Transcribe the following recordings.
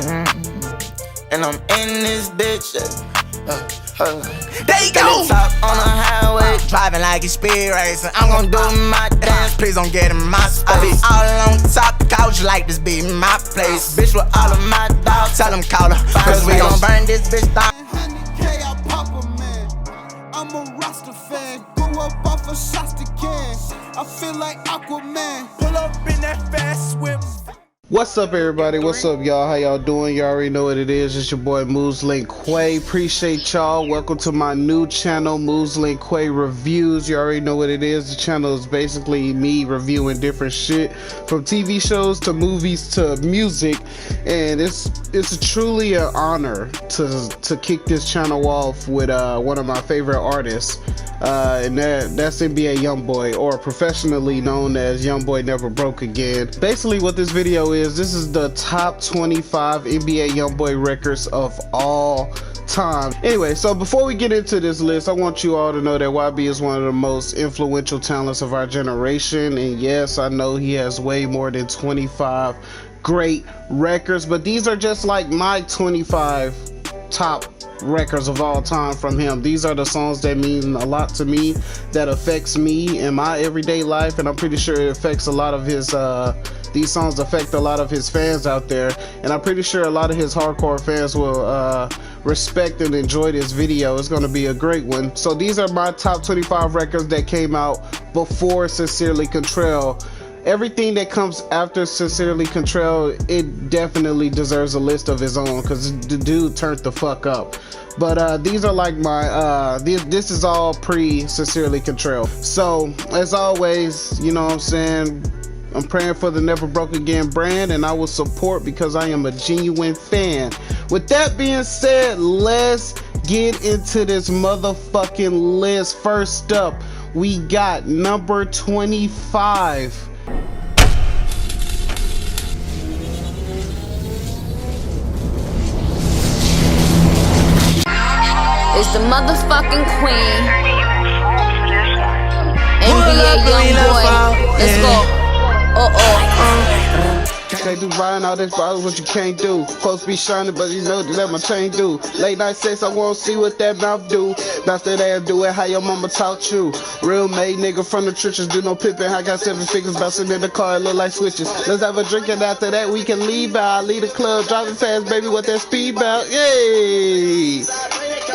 And I'm in this bitch. There you go. Top on the highway, driving like it's speed racing. I'm gon' do my dance, please don't get in my space. I be all on top the couch like this be my place. Bitch with all of my dogs, tell them call her, cause we gon' burn this bitch down. 100K, I pop a man. I'm a Rasta fan. Go up off a Shasta can. I feel like Aquaman. Pull up in that fast whip. What's up, everybody? What's up, y'all? How y'all doing? You already know what it is. It's your boy Lin Kuei. Appreciate y'all. Welcome to my new channel, Lin Kuei Reviews. You already know what it is. The channel is basically me reviewing different shit, from TV shows to movies to music, and it's truly an honor to kick this channel off with one of my favorite artists, and that's NBA YoungBoy, or professionally known as YoungBoy Never Broke Again. Basically, what this video is, this is the top 25 NBA YoungBoy records of all time. Anyway, so before we get into this list, I want you all to know that YB is one of the most influential talents of our generation, and yes, I know he has way more than 25 great records, but these are just like my 25 top records of all time from him. These are the songs that mean a lot to me, that affects me in my everyday life, and I'm pretty sure it affects a lot of his these songs affect a lot of his fans out there, and I'm pretty sure a lot of his hardcore fans will respect and enjoy this video. It's going to be a great one. So these are my top 25 records that came out before Sincerely Control. Everything that comes after Sincerely Control, it definitely deserves a list of his own, because the dude turned the fuck up. But these are like my this is all pre-Sincerely Control. So as always, you know what I'm saying, I'm praying for the Never Broke Again brand, and I will support because I am a genuine fan. With that being said, let's get into this motherfucking list. First up, we got number 25. It's the motherfucking queen, NBA YoungBoy. Let's go. Can't do buying all this bottles, what you can't do. Supposed to be shining, but you know that my chain do. Late night sex, I wanna see what that mouth do. Bounce that ass, do it how your mama taught you. Real made nigga from the trenches, do no pimping. I got 7 figures, bouncing in the car, it look like switches. Let's have a drink, and after that we can leave out. Leave the club, driving fast, baby, what that speed bout? Yay!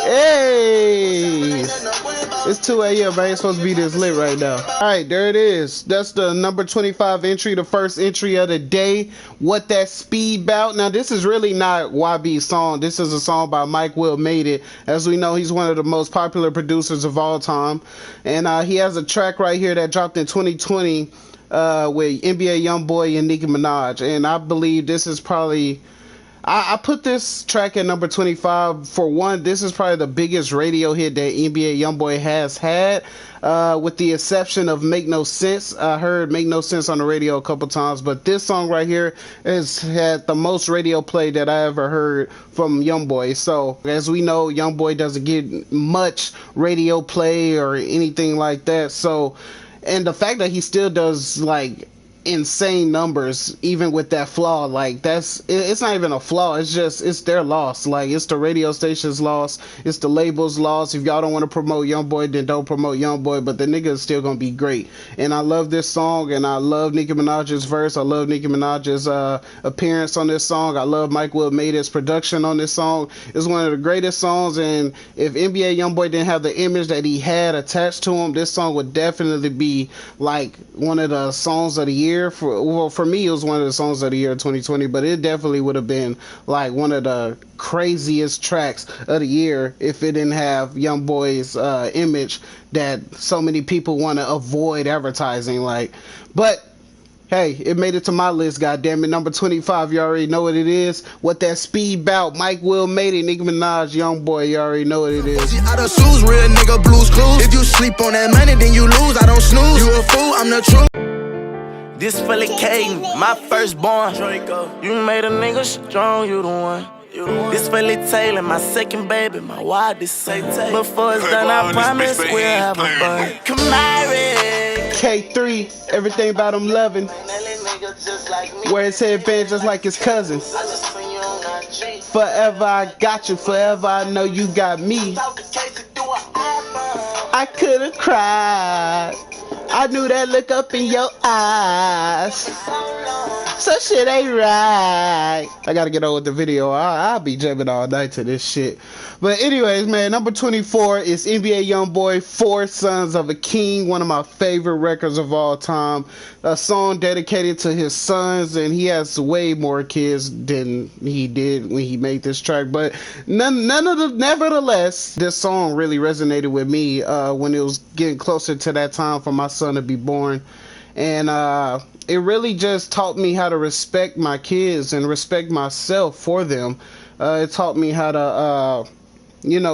Hey, it's 2 a.m. I ain't supposed to be this lit right now. Alright, there it is. That's the number 25 entry, the first entry of the day. What that speed bout. Now, this is really not YB's song. This is a song by Mike Will Made It. As we know, he's one of the most popular producers of all time. And he has a track right here that dropped in 2020 with NBA YoungBoy and Nicki Minaj. And I believe this is probably... I put this track at number 25. For one, this is probably the biggest radio hit that NBA YoungBoy has had, with the exception of Make No Sense. I heard Make No Sense on the radio a couple times, but this song right here has had the most radio play that I ever heard from YoungBoy. So, as we know, YoungBoy doesn't get much radio play or anything like that. So, and the fact that he still does, like, insane numbers even with that flaw, like, it's not even a flaw, it's their loss. Like, it's the radio station's loss, it's the label's loss. If y'all don't want to promote YoungBoy, then don't promote YoungBoy, but the nigga is still gonna be great. And I love this song, and I love Nicki Minaj's verse, I love Nicki Minaj's appearance on this song, I love Mike Will Made It's production on this song. It's one of the greatest songs, and if NBA YoungBoy didn't have the image that he had attached to him, this song would definitely be like one of the songs of the year. For me, it was one of the songs of the year 2020, but it definitely would have been like one of the craziest tracks of the year if it didn't have YoungBoy's image that so many people want to avoid advertising. Like, but hey, it made it to my list, goddammit. Number 25, you already know what it is. What that speed bout, Mike Will Made It, Nicki Minaj, YoungBoy, you already know what it is. Out of shoes, real nigga, Blues Clues. If you sleep on that money, then you lose. I don't snooze. You a fool, I'm the truth. This Philly Caden, my firstborn. You made a nigga strong, you the one. This Philly Taylor, my second baby, my wildest say before it's done, I promise we'll have a fun. K3, everything about him loving. Wear his headband just like his cousin. Forever I got you, forever I know you got me. I could've cried. I knew that look up in your eyes. So shit ain't right. I gotta get on with the video. I'll be jamming all night to this shit. But anyways, man, number 24 is NBA YoungBoy, Four Sons of a King, one of my favorite records of all time. A song dedicated to his sons, and he has way more kids than he did when he made this track. But nevertheless, this song really resonated with me when it was getting closer to that time for my son to be born. And it really just taught me how to respect my kids and respect myself for them. It taught me how to,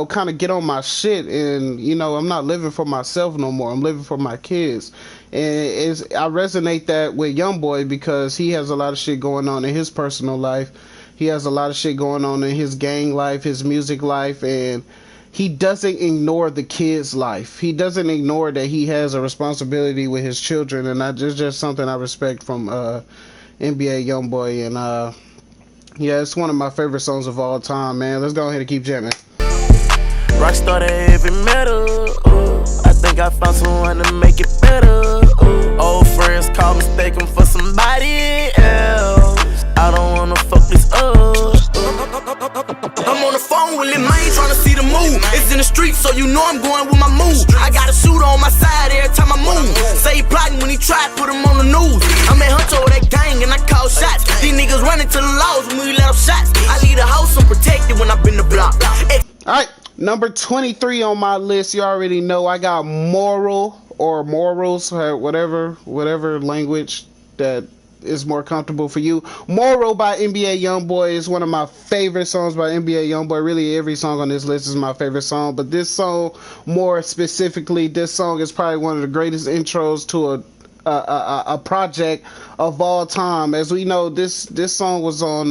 kind of get on my shit. And, I'm not living for myself no more. I'm living for my kids. And I resonate that with YoungBoy because he has a lot of shit going on in his personal life. He has a lot of shit going on in his gang life, his music life, and he doesn't ignore the kid's life. He doesn't ignore that he has a responsibility with his children, and it's just something I respect from NBA YoungBoy. And yeah, it's one of my favorite songs of all time, man. Let's go ahead and keep jamming. Rockstar to heavy metal. I think I found someone to make it better. Old friends call mistaken for somebody else. I don't wanna fuck this up. I'm on the phone with Lin Kuei trying to see the move. It's in the street, so you know I'm going with my move. I got a shooter on my side every time I move. Say he plotting when he tried, put him on the news. I'm at Hunter with that gang and I call shots. These niggas running to the laws when we let off shots. I leave the house unprotected when I've been the block. Alright, number 23 on my list. You already know I got Moral or Morals, whatever language that is more comfortable for you. Moral by NBA YoungBoy is one of my favorite songs by NBA YoungBoy. Really, every song on this list is my favorite song, but this song, more specifically, this song is probably one of the greatest intros to a project of all time. As we know, this song was on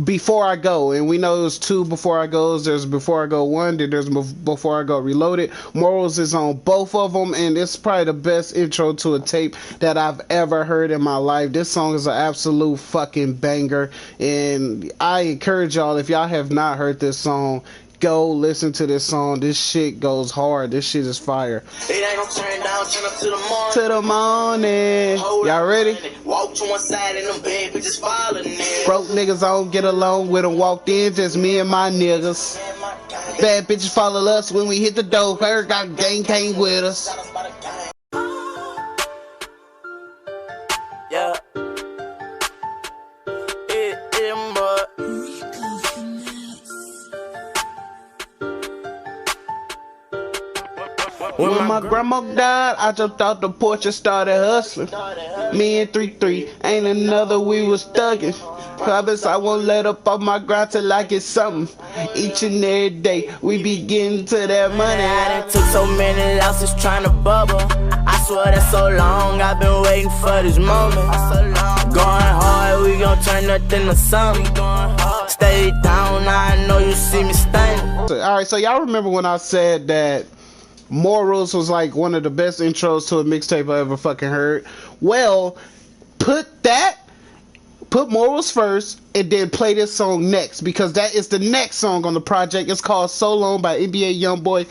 Before I Go, and we know there's two Before I Goes. There's Before I Go 1, then there's Before I Go Reloaded. Morals is on both of them, and it's probably the best intro to a tape that I've ever heard in my life. This song is an absolute fucking banger, and I encourage y'all, if y'all have not heard this song, go listen to this song. This shit goes hard. This shit is fire. It ain't no turn down, turn up to the morning. To the morning. Y'all ready? Walk to one side and them bad bitches following it. Broke niggas, I don't get along with them. Walked in, just me and my niggas. Bad bitches follow us when we hit the door. Her got gang came with us. Yeah. When my grandma died, I jumped out the porch and started hustling. Me and 3-3, ain't another, we was thugging. Promise I won't let up on my grind till I get something. Each and every day, we be getting to that money. I done took so many losses trying to bubble. I swear that's so long, I've been waiting for this moment. Going hard, we gon' turn nothing to something. Stay down, I know you see me stunning. Alright, so y'all remember when I said that Morals was like one of the best intros to a mixtape I ever fucking heard? Well, put Morals first and then play this song next, because that is the next song on the project. It's called So Long by NBA YoungBoy.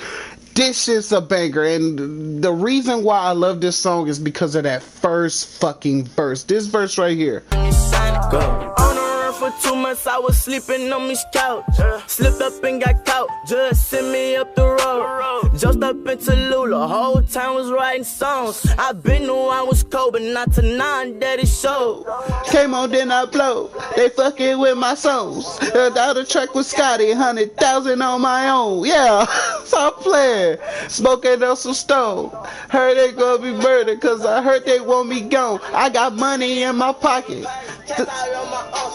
This shit's a banger, and the reason why I love this song is because of that first fucking verse. This verse right here. Go. For 2 months I was sleeping on this couch. Slipped up and got caught. Just sent me up the road. Just up into Lula. Whole time was writing songs. I been knew I was cold, but not to none that it showed. Came on, then I blow. They fucking with my songs. The other track with Scotty, 100,000 on my own. Yeah, stop playing. Smoking on some stone. Heard they gonna be murdered, cause I heard they want me gone. I got money in my pocket.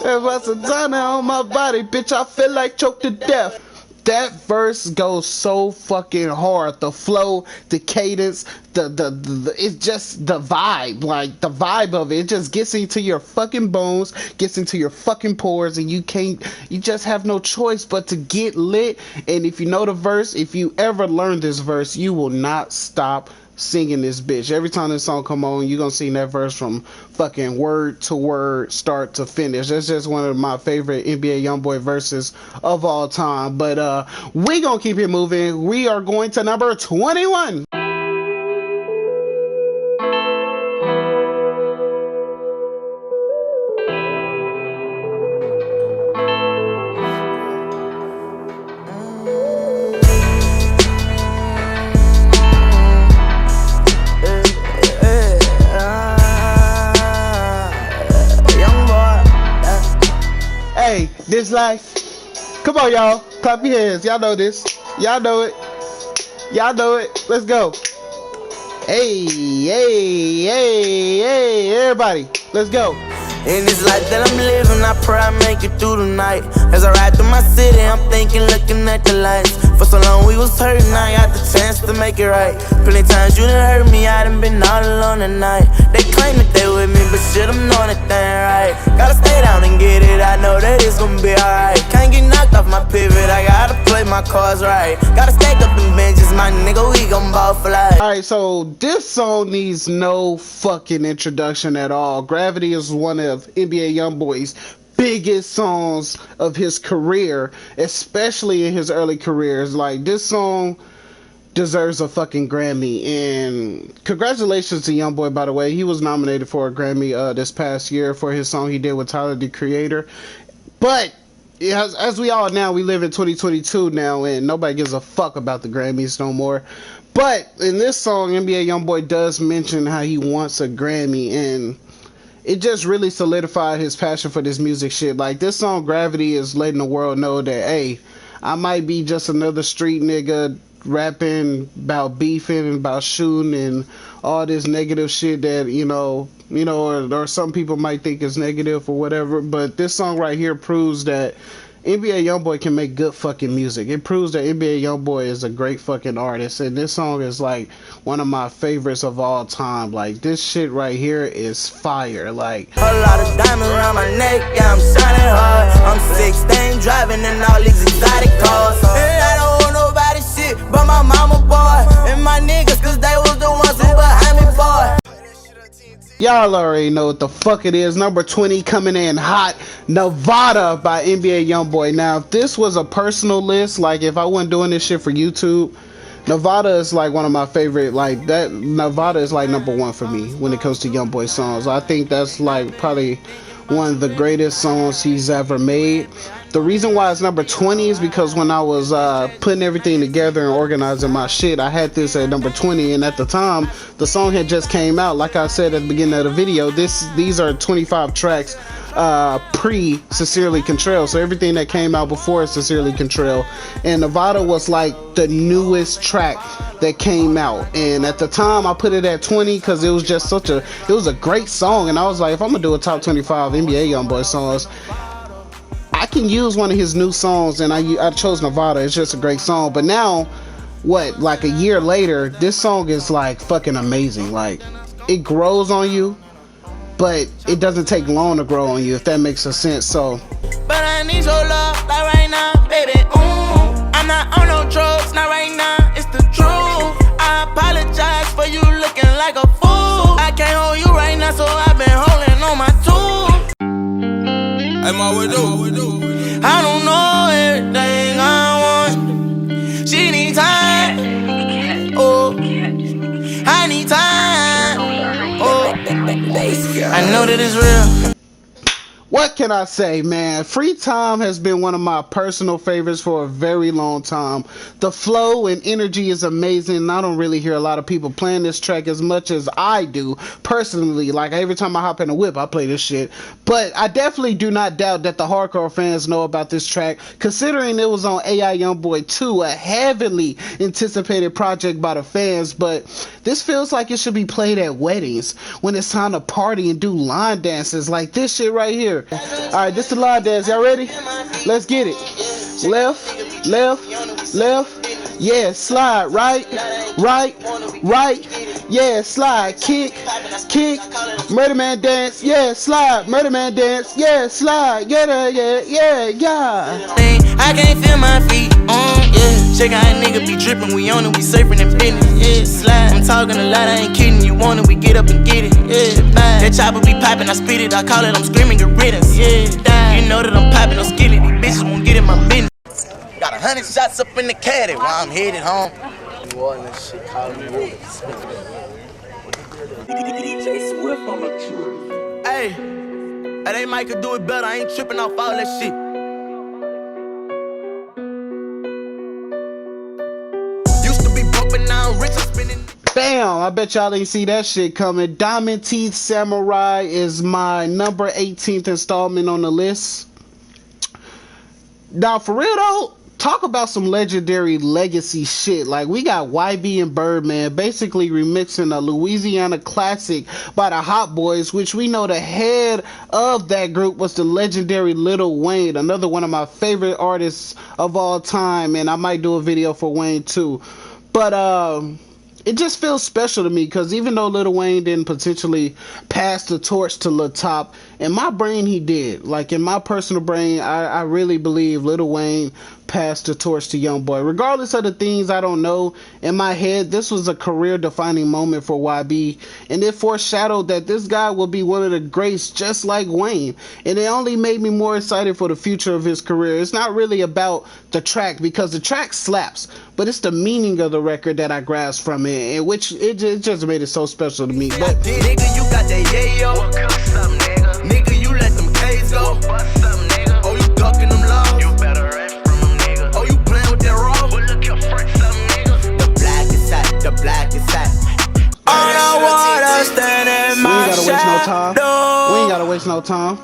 There was a designer on my body, bitch, I feel like choked to death. That verse goes so fucking hard. The flow, the cadence, it's just the vibe. Like, the vibe of it just gets into your fucking bones, gets into your fucking pores, and you just have no choice but to get lit. And if you know the verse, if you ever learn this verse, you will not stop singing this bitch. Every time this song come on, you gonna sing that verse from fucking word to word, start to finish. That's just one of my favorite NBA YoungBoy verses of all time. But we gonna keep it moving. We are going to number 21. Hey, this life. Come on, y'all. Clap your hands. Y'all know this. Y'all know it. Y'all know it. Let's go. Hey, hey, hey, hey, everybody. Let's go. In this life that I'm living, I pray I make it through the night. As I ride through my city, I'm thinking, looking at the lights. For so long we was hurting, I got the chance to make it right. Plenty times you done hurt me, I done been all alone at night. They claim that they with me, but shit, I'm knowing that they ain't right. Gotta stay down and get it, I know that it's gonna be alright. Can't get knocked off my pivot, I gotta play my cards right. Gotta stack up them benches, my nigga, we gon' ball for life. Alright, so this song needs no fucking introduction at all. Gravity is one of NBA YoungBoy's biggest songs of his career, especially in his early careers. Like, this song deserves a fucking Grammy, and congratulations to YoungBoy, by the way. He was nominated for a Grammy this past year for his song he did with Tyler, the Creator. But as we all now, we live in 2022 now, and nobody gives a fuck about the Grammys no more. But in this song, NBA YoungBoy does mention how he wants a Grammy, and it just really solidified his passion for this music shit. Like, this song, Gravity, is letting the world know that, hey, I might be just another street nigga rapping about beefing and about shooting and all this negative shit that, or some people might think is negative or whatever. But this song right here proves that NBA YoungBoy can make good fucking music. It proves that NBA YoungBoy is a great fucking artist, and this song is like one of my favorites of all time. Like, this shit right here is fire. Like, a lot of diamonds around my neck, yeah, I'm shining hard. I'm 16, driving in all these exotic cars, and I don't want nobody shit but my mama, boy, and my niggas, cause they was the ones who behind me, boy. y'all already know what the fuck it is. Number 20 coming in hot, Nevada by NBA YoungBoy. Now, if this was a personal list, like if I wasn't doing this shit for YouTube, Nevada is like one of my favorite, like that. Nevada is like number one for me when it comes to YoungBoy songs. I think that's like probably one of the greatest songs he's ever made. The reason why it's number 20 is because when I was putting everything together and organizing my shit, I had this at number 20, and at the time the song had just came out. Like I said at the beginning of the video, these are 25 tracks pre Sincerely Contrail, so everything that came out before Sincerely Contrail, and Nevada was like the newest track that came out. And at the time I put it at 20 because it was just it was a great song, and I was like, if I'm gonna do a top 25 NBA YoungBoy songs, I can use one of his new songs, and I chose Nevada. It's just a great song. But now, like a year later, this song is like fucking amazing. Like, it grows on you, but it doesn't take long to grow on you, if that makes a sense. So, but I need your love, like right now, baby. I'm not on no drugs, not right now, it's the truth. I apologize for you looking like a fool. I can't hold you right now, so I've been holding on my tools. I don't know everything I want. She need time. Oh, I need time. Oh, I know that it's real. what can I say, man? Free Time has been one of my personal favorites for a very long time. The flow and energy is amazing, and I don't really hear a lot of people playing this track as much as I do personally. Like, every time I hop in a whip, I play this shit. But I definitely do not doubt that the hardcore fans know about this track, considering it was on AI YoungBoy 2, a heavily anticipated project by the fans. But this feels like it should be played at weddings when it's time to party and do line dances like this shit right here. Alright, this the line dance. Y'all ready? Let's get it. Left, left, left. Yeah, slide. Right, right, right. Yeah, slide. Kick, kick. Murder Man dance. Yeah, slide. Murder Man dance. Yeah, slide. Yeah, yeah, yeah, yeah. I can't feel my feet on, yeah. Check how a nigga be drippin', we on it, we surfing in business. Yeah, slide. I'm talking a lot, I ain't kidding. You want it, we get up and get it. Yeah, bye. That chopper be poppin', I spit it, I call it, I'm screaming, get riddance. Yeah, die. You know that I'm poppin', no skillet, these bitches won't get in my business. Got 100 shots up in the caddy while I'm headed home. New Orleans shit, calling me WAVEZ. DJ Swift on the truth. Hey, they might could do it better, I ain't tripping off all that shit. Bam! I bet y'all ain't see that shit coming. Diamond Teeth Samurai is my number 18th installment on the list. Now, for real though, talk about some legendary legacy shit. Like, we got YB and Birdman basically remixing a Louisiana classic by the Hot Boys, which we know the head of that group was the legendary Lil Wayne, another one of my favorite artists of all time, and I might do a video for Wayne too. But it just feels special to me because even though Lil Wayne didn't potentially pass the torch to Lil Top, in my brain he did. Like, in my personal brain, I really believe Lil Wayne passed the torch to YOUNGBOY. Regardless of the things I don't know, in my head, this was a career-defining moment for YB, and it foreshadowed that this guy will be one of the greats just like Wayne, and it only made me more excited for the future of his career. It's not really about the track, because the track slaps, but it's the meaning of the record that I grasped from it, and which it just made it so special to me. But nigga, you got that yayo. What's up, nigga? Nigga, you let them K's go. What's up, nigga? Oh, you ducking them lows. You better rest from them, nigga. Oh, you playing with that raw. Well, look your friends, some nigga. The black is hot, the black is hot. All I wanna stand in my shadow. We ain't gotta waste no time.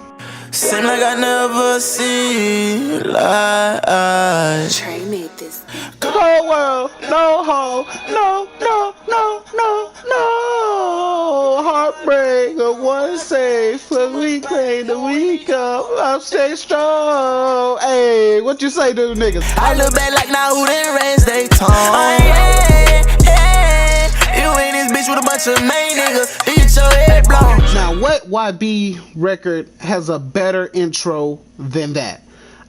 Seem like I never see light. Trey made this. Cold world, no hope, no. Heartbreak, a one safe, but we claim the week up. I'm stay strong. Hey, what you say to the niggas? I look back like now who done raised they tongue. You ain't this bitch with a bunch of main niggas. You get your head blown. Now, what YB record has a better intro than that?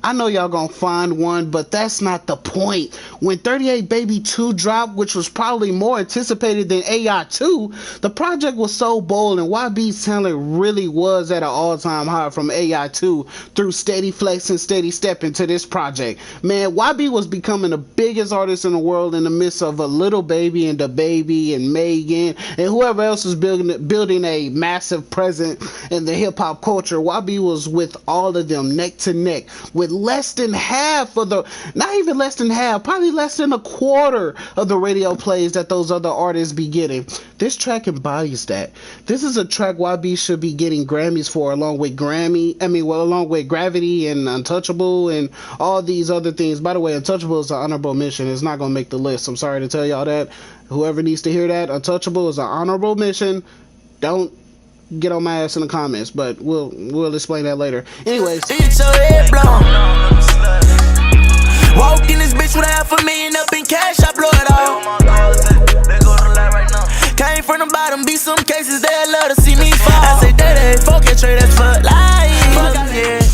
I know y'all gonna find one, but that's not the point. When 38 Baby 2 dropped, which was probably more anticipated than AI 2, the project was so bold, and YB's talent really was at an all-time high from AI 2 through steady flex and steady step into this project. Man, YB was becoming the biggest artist in the world in the midst of a Little Baby and DaBaby and Megan and whoever else was building a massive presence in the hip-hop culture. YB was with all of them neck to neck with less than half of the, not even less than half, probably less than a quarter of the radio plays that those other artists be getting. This track embodies that. This is a track YB should be getting Grammys for, along with along with Gravity and Untouchable and all these other things. By the way, Untouchable is an honorable mention. It's not gonna make the list. I'm sorry to tell y'all that. Whoever needs to hear that, Untouchable is an honorable mention. Don't get on my ass in the comments, but we'll explain that later. Anyways, it's your head blown. Walked in this bitch with $500,000 up in cash, I blow it all. Came from the bottom, be some cases they love to see me fall. I say that fuck it, trade that fuck life.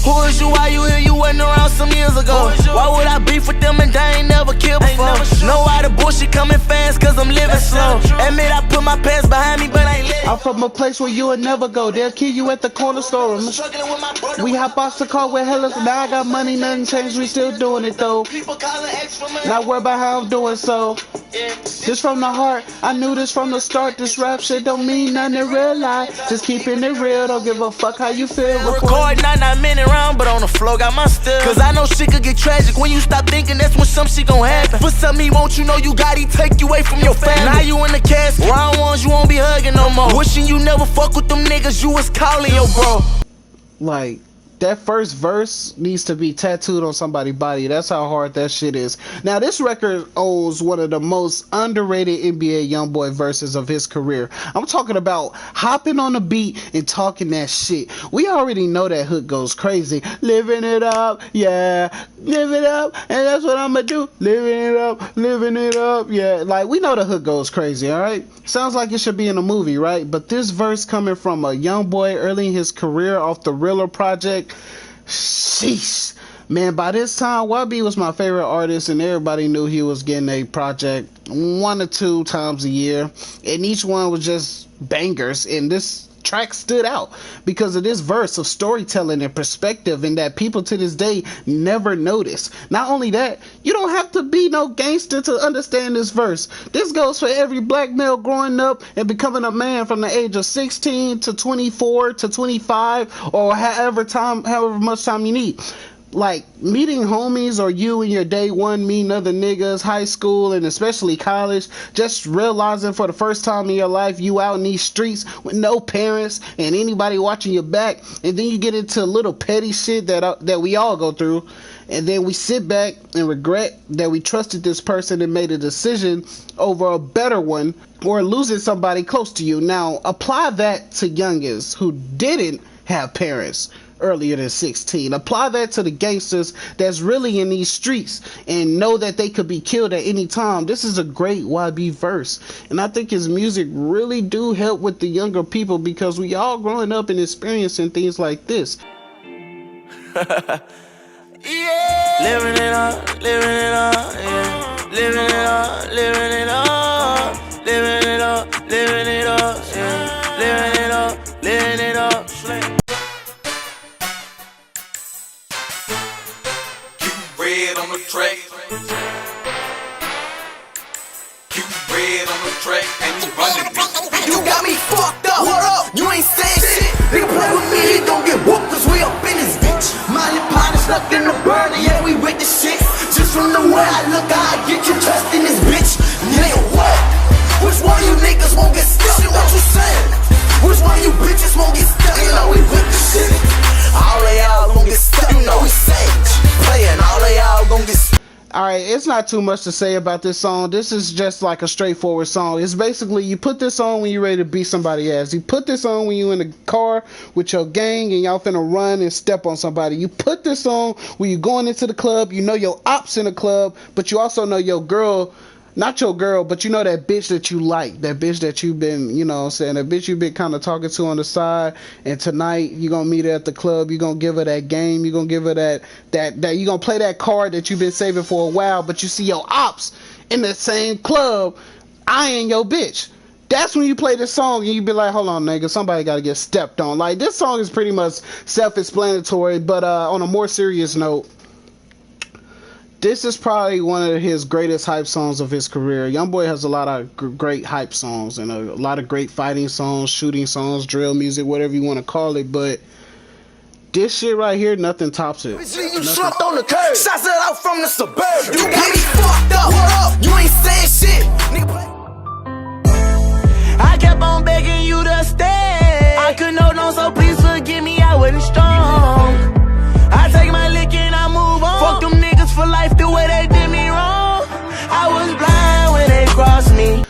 Who is you? Why you here? You wasn't around some years ago. Why would I beef with them and they ain't never killed before? Know why the bullshit coming fast, cause I'm living slow. Admit I put my past behind me, but I ain't living. I'm from a place where you would never go. They'll kill you at the corner store. We hop off the car with hella. Now I got money, nothing changed. We still doing it though. Not worried about how I'm doing so. Just from the heart, I knew this from the start. This rap shit don't mean nothing in real life. Just keeping it real, don't give a fuck how you feel. Record 99 minute round, but on the floor got my still. Cause I know shit could get tragic when you stop thinking. That's when some shit gon' happen. For something he won't, you know you got, he take you away from your family. Now you in the casket, round ones you won't be hugging no more. Wishing you never fuck with them niggas you was calling your bro. Like, that first verse needs to be tattooed on somebody's body. That's how hard that shit is. Now, this record owes one of the most underrated NBA YoungBoy verses of his career. I'm talking about hopping on the beat and talking that shit. We already know that hook goes crazy. Living it up, yeah. Live it up, and that's what I'ma do. Living it up, yeah. Like, we know the hook goes crazy, alright? Sounds like it should be in a movie, right? But this verse coming from a YoungBoy early in his career off the Realer project, sheesh, Man, by this time, YB was my favorite artist, and everybody knew he was getting a project 1 or 2 times a year, and each one was just bangers. And this track stood out because of this verse of storytelling and perspective, and that people to this day never notice. Not only that, you don't have to be no gangster to understand this verse. This goes for every black male growing up and becoming a man from the age of 16 to 24 to 25, or however much time you need. Like meeting homies, or you and your day one meeting other niggas, high school and especially college, just realizing for the first time in your life you out in these streets with no parents and anybody watching your back, and then you get into little petty shit that we all go through, and then we sit back and regret that we trusted this person and made a decision over a better one, or losing somebody close to you. Now apply that to youngins who didn't have parents earlier than 16. Apply that to the gangsters that's really in these streets and know that they could be killed at any time. This is a great YB verse, and I think his music really do help with the younger people, because we all growing up and experiencing things like this. Yeah. Living it up, living it up, yeah. Living it up, living it up, living it up, living it up, yeah. Living it up, living it up. Red on the track. Keep red on the track and you running it. You got me fucked up. What up? You ain't saying shit. Nigga play with me, he gon' get whooped, cause we up in this bitch. Mind your partner stuck in the burner, yeah, we with the shit. Just from the way I look, I get you trust in this bitch. Nigga, what? Which one of you niggas won't get stuck? Shit, what you saying? Which one of you bitches won't get stuck? You know we with the shit. All of y'all gon' get stuck, you know we sage. Playing, all of y'all gon' get stuck. Alright, it's not too much to say about this song. This is just like a straightforward song. It's basically, you put this on when you're ready to beat somebody ass. You put this on when you in the car with your gang and y'all finna run and step on somebody. You put this on when you're going into the club. You know your ops in the club, but you also know your girl, not your girl, but you know that bitch that you like, that bitch that you've been, you know what I'm saying, that bitch you've been kind of talking to on the side, and tonight you're going to meet her at the club, you're going to give her that game, you're going to give her that you're going to play that card that you've been saving for a while, but you see your ops in the same club eyeing your bitch. That's when you play this song and you be like, hold on, nigga, somebody got to get stepped on. Like, this song is pretty much self-explanatory, but on a more serious note, this is probably one of his greatest hype songs of his career. YOUNGBOY has a lot of great hype songs and a lot of great fighting songs, shooting songs, drill music, whatever you want to call it, but this shit right here, nothing tops it. You slumped on the curb. Shots it out from the suburb. You got me fucked up. What up? You ain't saying shit. I kept on begging you to stay. I couldn't hold on, so please forgive me, I wasn't strong. I take my lick and I move on. Fuck them niggas for life the way they did me wrong. I was blind when they crossed me.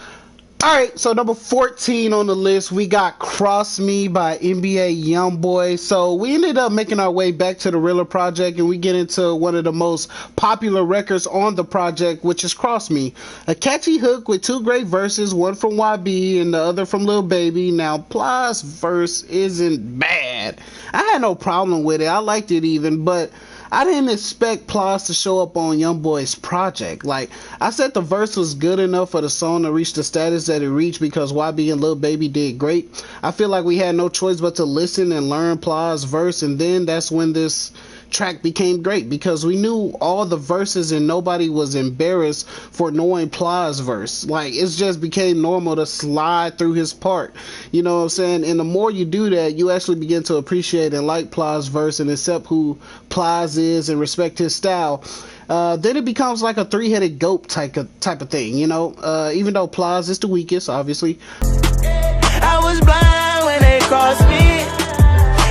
Alright, so number 14 on the list, we got Cross Me by NBA YoungBoy. So we ended up making our way back to the Realer project, and we get into one of the most popular records on the project, which is Cross Me. A catchy hook with 2 great verses, one from YB and the other from Lil Baby. Now, Plies' verse isn't bad. I had no problem with it. I liked it even, but I didn't expect Plies to show up on YoungBoy's project. Like, I said the verse was good enough for the song to reach the status that it reached because YB and Lil Baby did great. I feel like we had no choice but to listen and learn Plies' verse, and then that's when this track became great because we knew all the verses and nobody was embarrassed for knowing Plies' verse. Like, it just became normal to slide through his part, you know what I'm saying? And the more you do that, you actually begin to appreciate and like Plies' verse and accept who Plies is and respect his style. Then it becomes like a 3-headed goat type of thing, you know, even though Plies is the weakest, obviously. I was blind when they crossed me.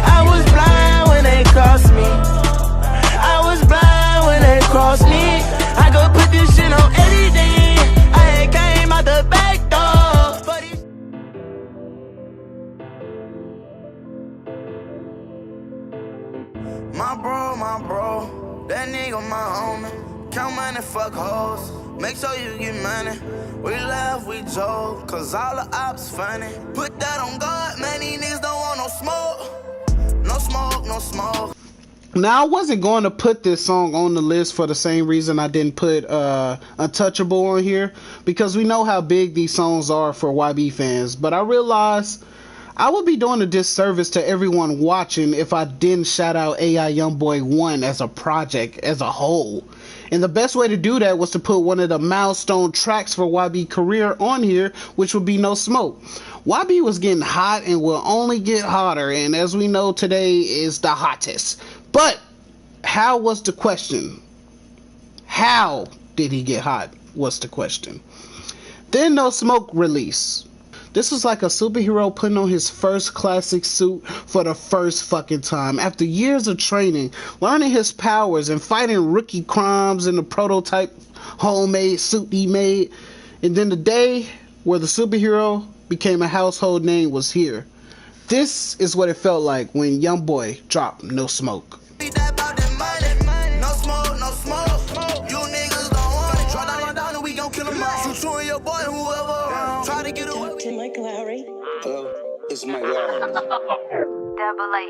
I was blind when they crossed me. I was blind when they crossed me. I go put this shit on everything. I ain't came out the back door. My bro, that nigga my homie. Count money, fuck hoes. Make sure you get money. We laugh, we joke, cause all the ops funny. Put that on God, man, these niggas don't want no smoke. No smoke, no smoke. Now, I wasn't going to put this song on the list for the same reason I didn't put Untouchable on here, because we know how big these songs are for YB fans. But I realized I would be doing a disservice to everyone watching if I didn't shout out AI Youngboy 1 as a project, as a whole. And the best way to do that was to put one of the milestone tracks for YB career on here, which would be No Smoke. YB was getting hot and will only get hotter, and as we know, today is the hottest. But how was the question? How did he get hot was the question. Then No Smoke release. This was like a superhero putting on his first classic suit for the first fucking time. After years of training, learning his powers, and fighting rookie crimes in the prototype homemade suit he made. And then the day where the superhero became a household name was here. This is what it felt like when Youngboy dropped No Smoke. It's my yall. Double A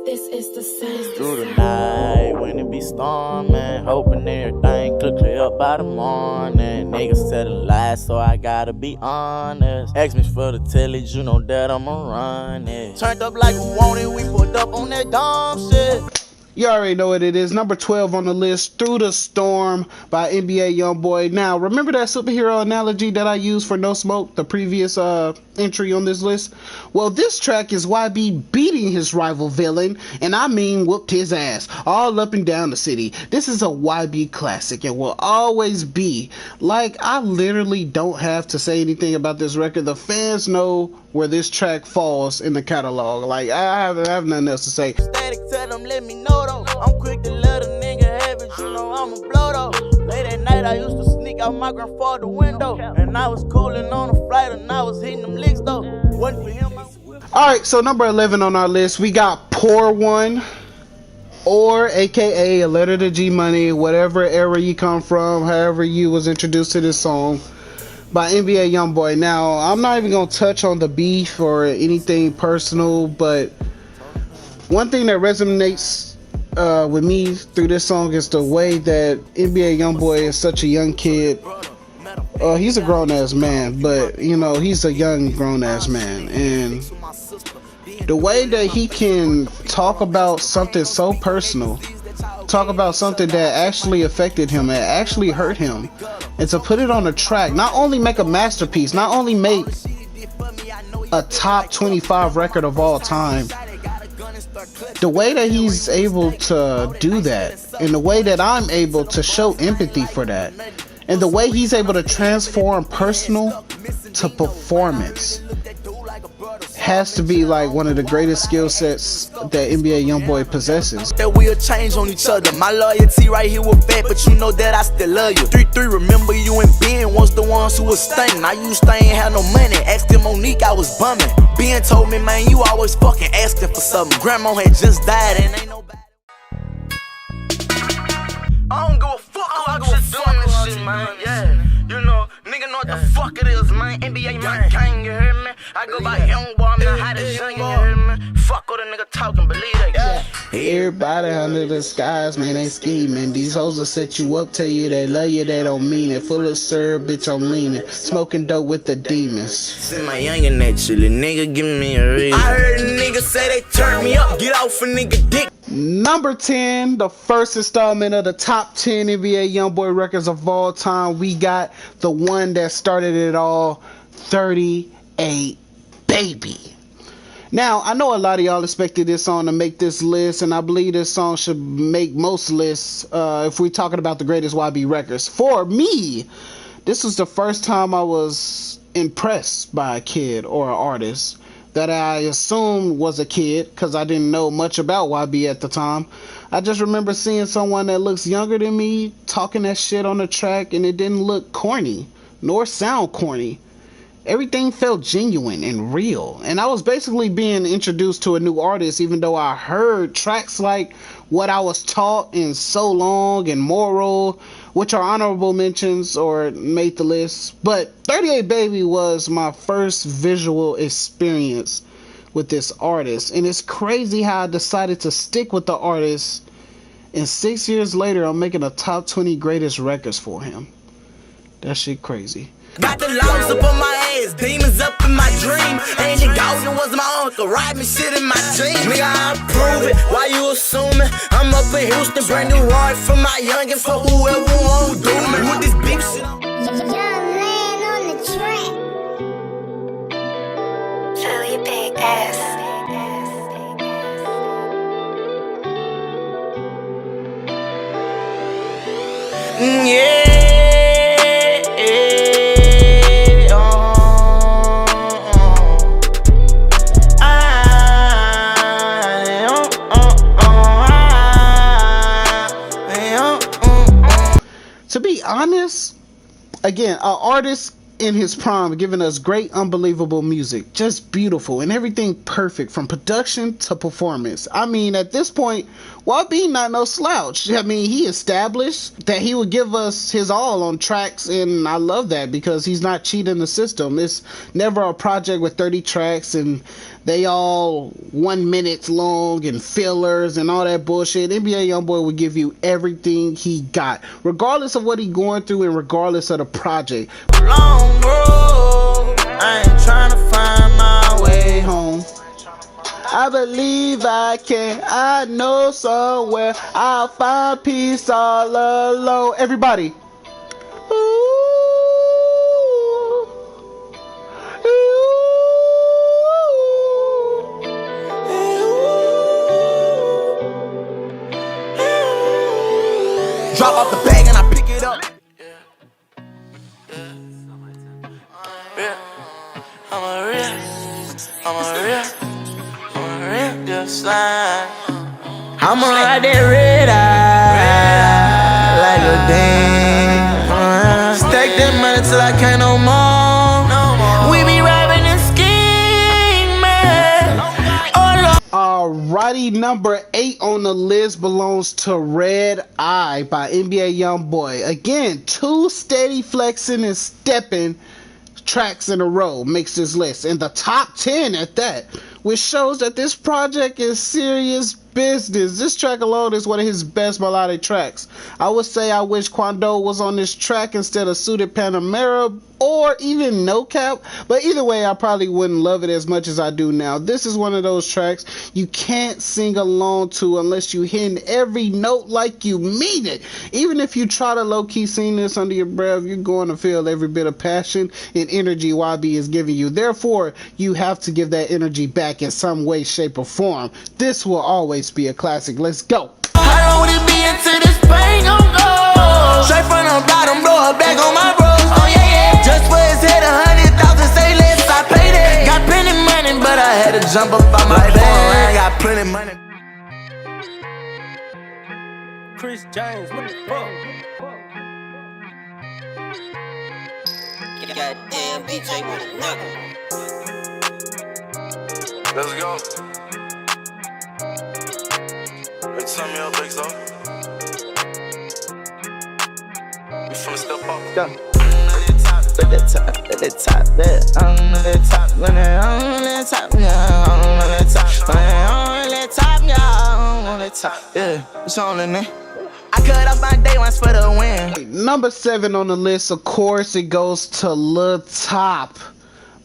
This is the sound. Through the night when it be storming, hoping everything clear up by the morning. Niggas telling lies, so I gotta be honest. Ask me for the tillage, you know that I'ma run it. Turned up like we want it, we pulled up on that dumb shit. You already know what it is. Number 12 on the list, Through the Storm by NBA Youngboy. Now, remember that superhero analogy that I used for No Smoke, the previous entry on this list? Well, this track is YB beating his rival villain, and I mean whooped his ass, all up and down the city. This is a YB classic and will always be. Like, I literally don't have to say anything about this record. The fans know where this track falls in the catalog. Like, I have nothing else to say. Static, tell them, let me know though. I'm quick to let a nigga have it, you know I'm a blow though. Late at night I used to sneak out my grandfather's window, and I was cooling on a flight and I was hitting them licks though. Wasn't for him. Alright, so number 11 on our list, we got Pour One, or aka A Letter to G Money, whatever era you come from, however you was introduced to this song, by NBA Youngboy. Now, I'm not even going to touch on the beef or anything personal, but one thing that resonates with me through this song is the way that NBA Youngboy is such a young kid. He's a grown-ass man, but, you know, he's a young grown-ass man. And the way that he can talk about something so personal, talk about something that actually affected him, that actually hurt him, and to put it on a track, not only make a masterpiece, not only make a top 25 record of all time, the way that he's able to do that, and the way that I'm able to show empathy for that, and the way he's able to transform personal to performance, has to be like one of the greatest skill sets that NBA Youngboy possesses. That we'll change on each other. My loyalty right here with back, but you know that I still love you. 3-3, remember you and Ben was the ones who was stunning. I used to ain't have no money. Asked him Monique, I was bumming. Ben told me, man, you always fucking asking for something. Grandma had just died and ain't nobody. I don't give a fuck who I just doing this shit, man. Yeah, you know, nigga know what the fuck it is, man. NBA, my gang, you hear me? I go by Youngboy, I'm the hottest young, you hear me? Fuck what a nigga talking, believe that. Everybody under the skies, man, they scheming. These hoes will set you up, tell you they love you, they don't mean it. Full of syrup, bitch, I'm leaning. Smoking dope with the demons. See my youngin' that chillin', nigga, give me a reason. I heard niggas say they turn me up, get off a nigga dick. Number 10, the first installment of the top 10 NBA Youngboy records of all time. We got the one that started it all, 38 Baby. Now, I know a lot of y'all expected this song to make this list, and I believe this song should make most lists if we're talking about the greatest YB records. For me, this was the first time I was impressed by a kid or an artist that I assumed was a kid, because I didn't know much about YB at the time. I just remember seeing someone that looks younger than me talking that shit on the track, and it didn't look corny, nor sound corny. Everything felt genuine and real, and I was basically being introduced to a new artist, even though I heard tracks like What I Was Taught and So Long and Moral, which are honorable mentions or made the list. But 38 Baby was my first visual experience with this artist, and it's crazy how I decided to stick with the artist, and 6 years later I'm making a top 20 greatest records for him. That shit crazy. Got the laws up on my ass, demons up in my dream. And the golden was my uncle, ride me shit in my jeans. Nigga, I prove it, why you assuming? I'm up in Houston, brand new ride for my youngin' for whoever won't do me. With this beef shit on. Young man on the track. Show your big ass. Yeah. To be honest, again, an artist in his prime giving us great, unbelievable music, just beautiful and everything perfect from production to performance. I mean, at this point, YB not no slouch. I mean, he established that he would give us his all on tracks, and I love that because he's not cheating the system. It's never a project with 30 tracks and they all 1 minute long and fillers and all that bullshit. NBA YoungBoy will give you everything he got, regardless of what he going through and regardless of the project. Long road, I ain't trying to find my way home. I believe I can. I know somewhere I'll find peace all alone. Everybody. Ooh. Drop off the bag and I pick it up. I'm a ride that red eye like a damn. Stack that money till I can't no more. We be robbing and scheming. Alrighty, number 8 on the list belongs to Red Eye by NBA YoungBoy. Again, 2 steady flexing and stepping tracks in a row makes this list, and the top 10 at that, which shows that this project is serious business. This track alone is one of his best melodic tracks. I would say I wish Quando was on this track instead of Suited Panamera or even No Cap, but either way I probably wouldn't love it as much as I do now. This is one of those tracks you can't sing along to unless you hit every note like you mean it. Even if you try to low-key sing this under your breath, you're going to feel every bit of passion and energy YB is giving you. Therefore, you have to give that energy back in some way, shape, or form. This will always be a classic. Let's go. How long would it be until this pain gon' go? Straight from the bottom, blow it back on my bros. Oh yeah, yeah. Just for his head, 100,000, say less, I paid it. Got plenty money, but I had to jump up on my bed. I got plenty money. Chris James, what the fuck? Goddamn DJ with another. Let's go. Make some of your bigs up. We finna step up. Go. At the top, at the top, there. I'm at the top, when I'm at the top, yeah. I'm at the top, when I'm at the top, yeah. I'm at the top, yeah. It's on in there. I cut off my day ones for the win. Number 7 on the list, of course, it goes to Lil Top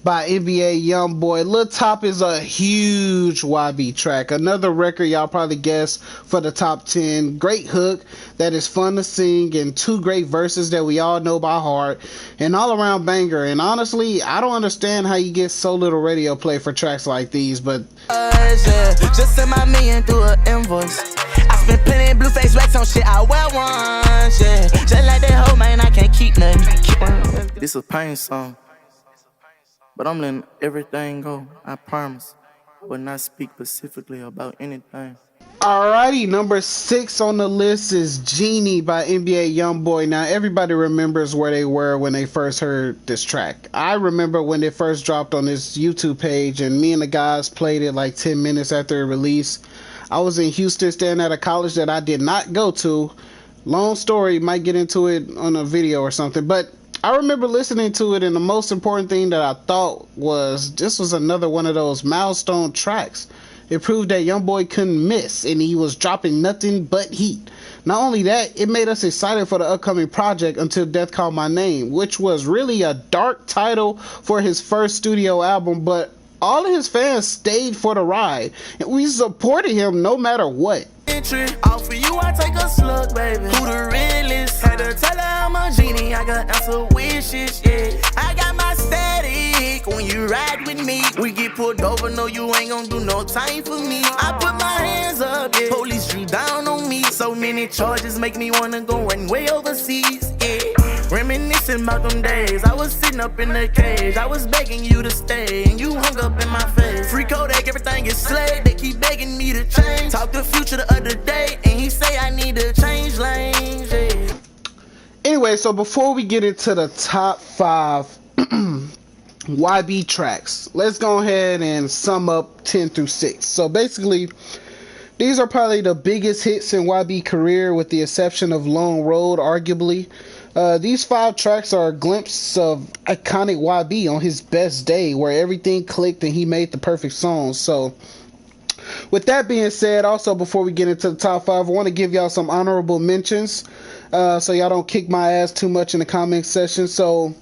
by NBA YoungBoy. Lil Top is a huge YB track. Another record y'all probably guess for the top 10. Great hook that is fun to sing, and 2 great verses that we all know by heart, and all around banger. And honestly, I don't understand how you get so little radio play for tracks like these, but just send my million through an invoice. I spent plenty blue face racks on shit I wear once, yeah. Just like that hoe, man, I can't keep nothing. This a pain song, but I'm letting everything go, I promise. But not speak specifically about anything. Alrighty, number 6 on the list is Genie by NBA YoungBoy. Now, everybody remembers where they were when they first heard this track. I remember when it first dropped on this YouTube page, and me and the guys played it like 10 minutes after it released. I was in Houston staying at a college that I did not go to, Long story, might get into it on a video or something, but I remember listening to it, and the most important thing that I thought was this was another one of those milestone tracks. It proved that YoungBoy couldn't miss, and he was dropping nothing but heat. Not only that, it made us excited for the upcoming project Until Death Called My Name, which was really a dark title for his first studio album, but all of his fans stayed for the ride, and we supported him no matter what. Off for you, I take a slug, baby. Who the realest? Had to tell her I'm a genie, I got answer wishes, yeah. I got my static when you ride with me. We get pulled over, no, you ain't gon' do no time for me. I put my hands up, yeah. Police drew down on me. So many charges make me wanna go run way overseas, yeah. Reminiscing about them days, I was sitting up in the cage. I was begging you to stay, and you hung up in my face. Free Kodak, everything is slayed. They keep begging me to change. Talk the future the other day, and he say I need to change lanes, yeah. Anyway, so before we get into the top 5 YB tracks, let's go ahead and sum up 10 through 6. So basically, these are probably the biggest hits in YB career, with the exception of Long Road, arguably. These 5 tracks are a glimpse of iconic YB on his best day, where everything clicked and he made the perfect song. So with that being said, also before we get into the top 5, I want to give y'all some honorable mentions, so y'all don't kick my ass too much in the comment section. So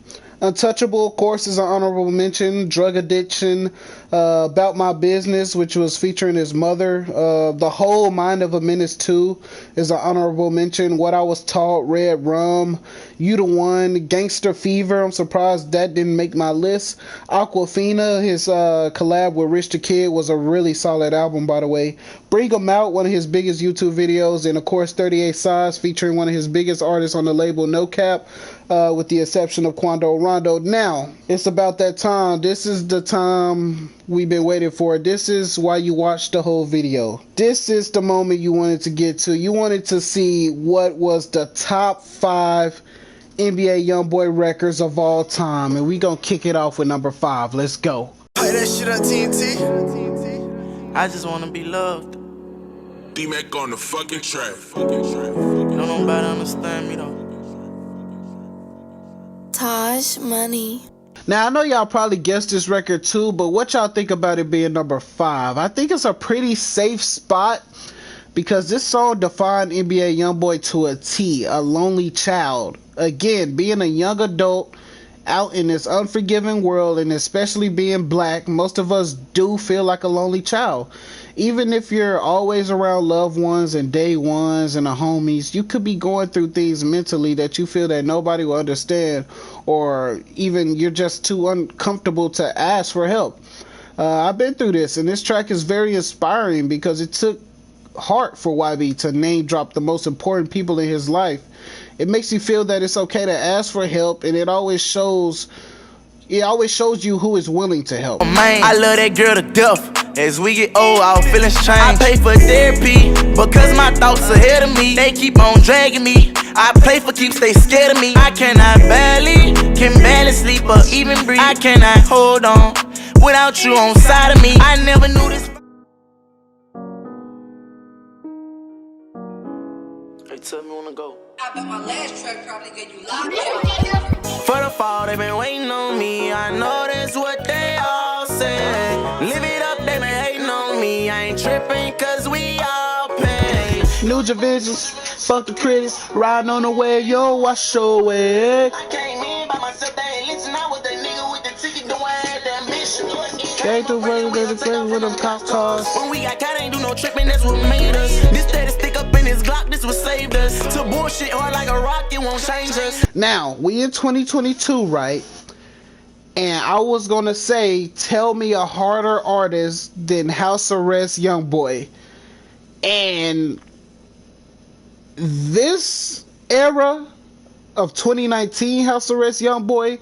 Untouchable, of course, is an honorable mention. Drug Addiction, About My Business, which was featuring his mother. The Whole Mind of a Menace 2 is an honorable mention. What I Was Taught, Red Rum, You the One, Gangster Fever. I'm surprised that didn't make my list. Aquafina, his collab with Rich the Kid, was a really solid album, by the way. Bring 'Em Out, one of his biggest YouTube videos. And of course, 38 Size, featuring one of his biggest artists on the label, No Cap, with the exception of Quando Rondo. Now, it's about that time. This is the time we've been waiting for. This is why you watched the whole video. This is the moment you wanted to get to. You wanted to see what was the top 5 NBA YoungBoy records of all time. And we gonna kick it off with number 5. Let's go. Play that shit on TNT. I just wanna be loved. D-Mac on the fucking track. Don't nobody understand me though. Taj Money. Now, I know y'all probably guessed this record too, but what y'all think about it being number 5? I think it's a pretty safe spot, because this song defined NBA YoungBoy to a T, a lonely child. Again, being a young adult out in this unforgiving world, and especially being black, most of us do feel like a lonely child. Even if you're always around loved ones and day ones and the homies, you could be going through things mentally that you feel that nobody will understand, or even you're just too uncomfortable to ask for help. I've been through this, and this track is very inspiring because it took heart for YB to name drop the most important people in his life. It makes you feel that it's okay to ask for help, and it always shows you who is willing to help. Man, I love that girl to death. As we get old, our feelings change. I pay for therapy because my thoughts ahead of me. They keep on dragging me. I play for keeps, they scared of me. I can barely sleep or even breathe. I cannot hold on without you on side of me. I never knew this. They tell me when to go. I bet my last track probably get you locked up. For the fall, they been waiting on me. I know that's what they all say. Live it up, they been hating on me. I ain't tripping cause we all pay. New divisions, fuck the critics, riding on the way, yo, wash your way. I came in by myself, they ain't listen. I was that nigga with the ticket, doing that mission. They do what they do with them cop cars. When we got caught, ain't do no tripping, that's what made us. This steady stick up in his Glock, this what saved us. To bullshit or like a rock, it won't change us. Now, we in 2022, right? And I was gonna say, tell me a harder artist than House Arrest YoungBoy. And this era of 2019 House Arrest YoungBoy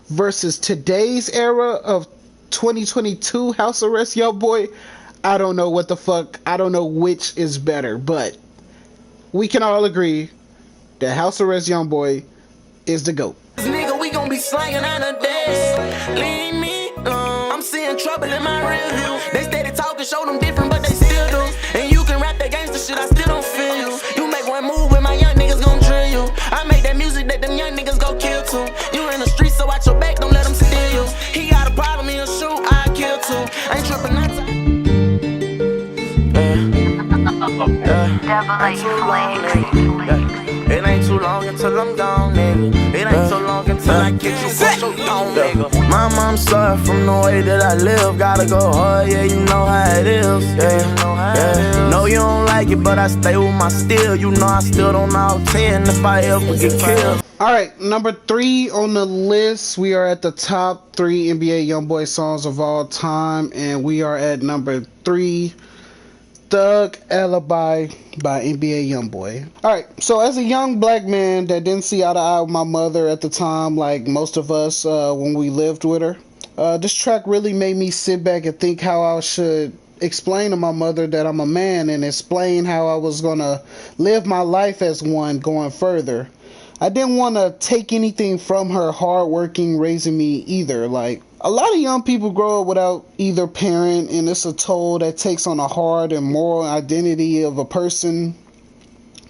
versus today's era of 2022 House Arrest YoungBoy, I don't know what the fuck, I don't know which is better, but we can all agree that House Arrest YoungBoy is the GOAT. Nigga, we gon' be slanging on a day. Leave me alone. I'm seeing trouble in my rear view. They steady talking, show them different, but they still do. And you can rap that gangster shit, I still don't feel you. You make one move with my young niggas gon' you. I make that music that them young niggas go kill too. You in the streets, so watch your back, don't let them steal you. He got a problem, he'll shoot, I kill too. I ain't tripping, not It ain't too long until I'm gone, nigga. It ain't so long until I get you for so long, nigga. My mom sorry from the way that I live. Gotta go hard, yeah, you know how it is. Yeah. No, you don't like it, but I stay with my steel. You know I still don't know 10 if I ever get killed. Alright, number 3 on the list. We are at the top 3 NBA YoungBoy songs of all time. And we are at number 3. Thug Alibi by NBA YoungBoy. Alright, so as a young black man that didn't see eye to eye with my mother at the time, like most of us when we lived with her, this track really made me sit back and think how I should explain to my mother that I'm a man and explain how I was gonna live my life as one going further. I didn't want to take anything from her hardworking raising me either. Like, a lot of young people grow up without either parent, and it's a toll that takes on the heart and moral identity of a person.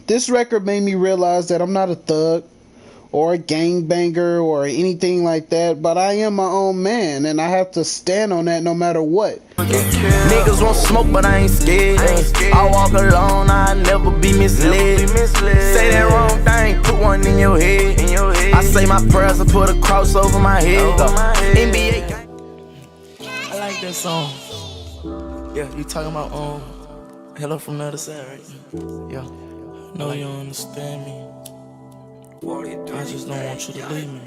This record made me realize that I'm not a thug or a gangbanger or anything like that, but I am my own man, and I have to stand on that no matter what. Niggas won't smoke, but I ain't scared. I walk alone, I never be misled. Say that wrong thing, put one in your head. I say my prayers and put a cross over my head. NBA. I like that song. Yeah, you talking about hello from the other side, right? Yeah. No, you don't understand me. I just don't want you to leave me.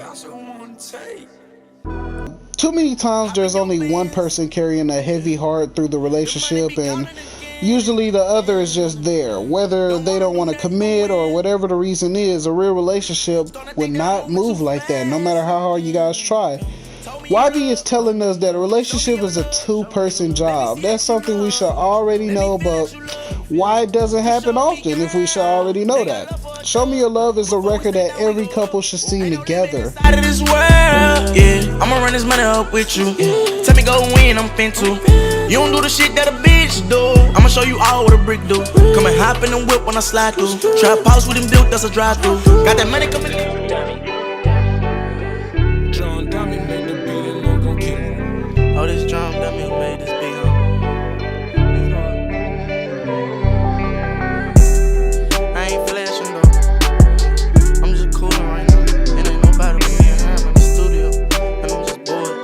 Too many times there's only one person carrying a heavy heart through the relationship, and usually the other is just there. Whether they don't want to commit or whatever the reason is, a real relationship would not move like that, no matter how hard you guys try. YB is telling us that a relationship is a two-person job. That's something we should already know, but why it doesn't happen often if we should already know that? Show Me Your Love is a record that every couple should sing together. Out of this world, yeah, I'ma run this money up with you. Tell me go win, I'm fin to. You don't do the shit that a bitch do. I'ma show you all what a brick do. Come and hop in the whip when I slide through. Trap house with him built, that's a drive through. Got that money coming in. John Dummy made the beat and I'm gon' kill him. Oh, this John Dummy who made this beat, I ain't flashing though. I'm just coolin' right now. And ain't nobody with me in here in the studio. And I'm just bored.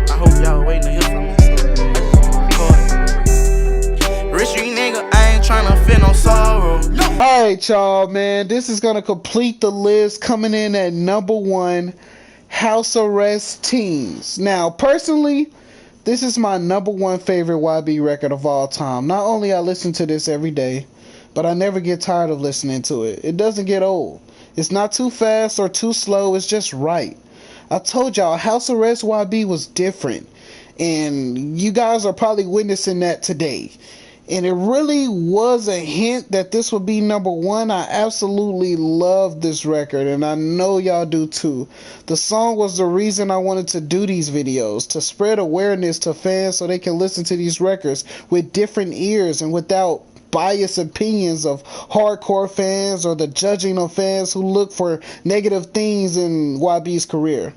I hope y'all waiting to hear from me, so I just wanna record it. Rich street nigga, I ain't tryna feel no sorrow. Alright, y'all, man. This is gonna complete the list. Coming in at number 1, House Arrest Teens. Now, personally, this is my number 1 favorite YB record of all time. Not only I listen to this every day, but I never get tired of listening to it. It doesn't get old. It's not too fast or too slow. It's just right. I told y'all, House Arrest YB was different. And you guys are probably witnessing that today. And it really was a hint that this would be number 1. I absolutely love this record, and I know y'all do too. The song was the reason I wanted to do these videos, to spread awareness to fans so they can listen to these records with different ears and without biased opinions of hardcore fans or the judging of fans who look for negative things in YB's career.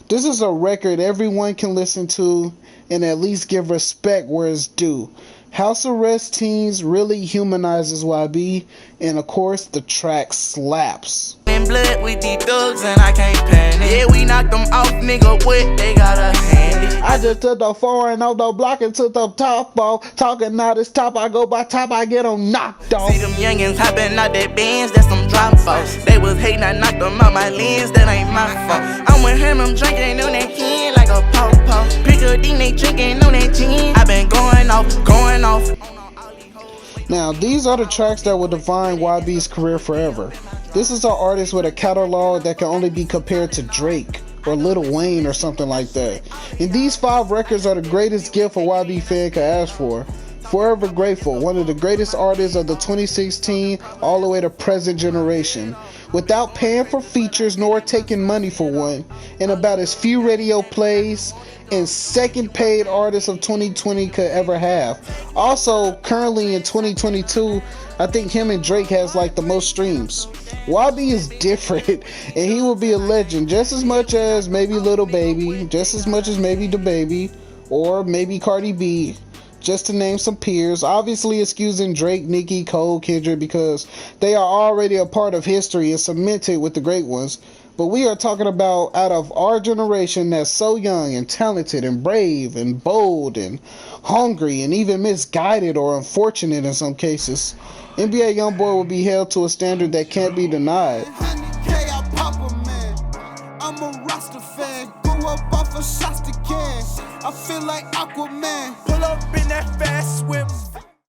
This is a record everyone can listen to and at least give respect where it's due. House Arrest Teens really humanizes YB, and of course the track slaps. In blood with these thugs and I can't panic. Yeah, we knocked them off, nigga, what they got us handy. I just took the foreign off the block and took the top off. Talking now this top, I go by top, I get them knocked off. See them youngins hopping out that Benz, that's some drop-offs. They was hating, I knocked them out my lens, that ain't my fault. I'm with him, I'm drinking on that can like a pop-pop. Pick a D, they drinking on that gin. I been going off. Now, these are the tracks that will define YB's career forever. This is an artist with a catalog that can only be compared to Drake or Lil Wayne or something like that. And these 5 records are the greatest gift a YB fan could ask for. Forever Grateful, one of the greatest artists of the 2016 all the way to present generation. without paying for features nor taking money for one, and about as few radio plays and second paid artist of 2020 could ever have. Also, currently in 2022, I think him and Drake has like the most streams. YB is different, and he will be a legend just as much as maybe Lil Baby, just as much as maybe DaBaby, or maybe Cardi B, just to name some peers. Obviously excusing Drake, Nicki, Cole, Kendrick, because they are already a part of history and cemented with the great ones. But we are talking about out of our generation that's so young and talented and brave and bold and hungry and even misguided or unfortunate in some cases. NBA YoungBoy will be held to a standard that can't be denied. 100K, I pop a man. I'm a Rasta fan. Go up off a Shasta can. I feel like Aquaman. Pull up in that fast swim.